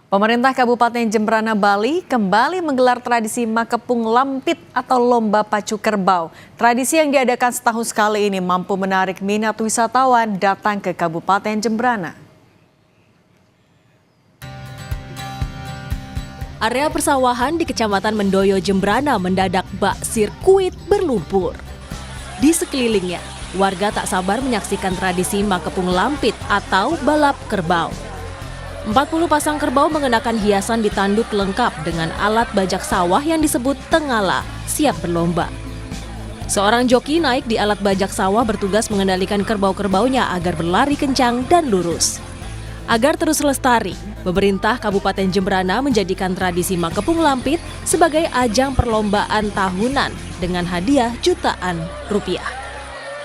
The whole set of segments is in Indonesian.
Pemerintah Kabupaten Jembrana, Bali kembali menggelar tradisi Makepung Lampit atau Lomba Pacu Kerbau. Tradisi yang diadakan setahun sekali ini mampu menarik minat wisatawan datang ke Kabupaten Jembrana. Area persawahan di Kecamatan Mendoyo, Jembrana mendadak bak sirkuit berlumpur. Di sekelilingnya, warga tak sabar menyaksikan tradisi Makepung Lampit atau balap kerbau. 40 pasang kerbau mengenakan hiasan di tanduk lengkap dengan alat bajak sawah yang disebut tengala, siap berlomba. Seorang joki naik di alat bajak sawah bertugas mengendalikan kerbau-kerbaunya agar berlari kencang dan lurus. Agar terus lestari, pemerintah Kabupaten Jembrana menjadikan tradisi Makepung Lampit sebagai ajang perlombaan tahunan dengan hadiah jutaan rupiah.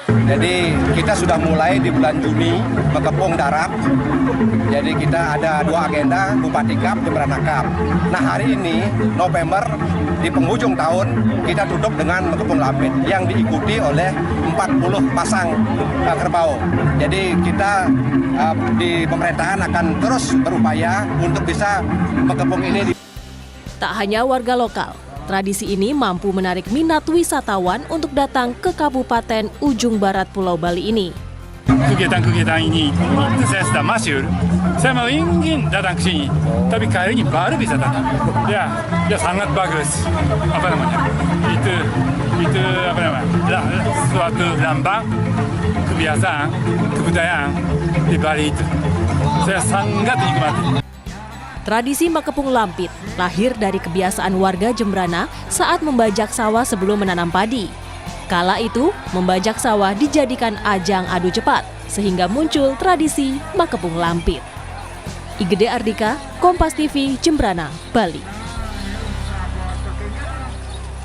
Jadi kita sudah mulai di bulan Juni Makepung Darat. Jadi kita ada 2 agenda, Bupati Cup, Jembrana Cup. Nah hari ini November di penghujung tahun kita tutup dengan Makepung Lampit yang diikuti oleh 40 pasang kerbau. Jadi kita di pemerintahan akan terus berupaya untuk bisa Makepung ini. Tak hanya warga lokal, tradisi ini mampu menarik minat wisatawan untuk datang ke Kabupaten Ujung Barat Pulau Bali ini. Kegiatan-kegiatan ini saya sudah masyhur. Saya mau ingin datang ke sini, tapi kali ini baru bisa datang. Ya sangat bagus. Apa namanya? Itu apa namanya? Suatu lambang kebiasaan, kebudayaan di Bali itu. Saya sangat menikmati. Tradisi Makepung Lampit lahir dari kebiasaan warga Jembrana saat membajak sawah sebelum menanam padi. Kala itu, membajak sawah dijadikan ajang adu cepat, sehingga muncul tradisi Makepung Lampit. Igede Ardika, Kompas TV, Jembrana, Bali.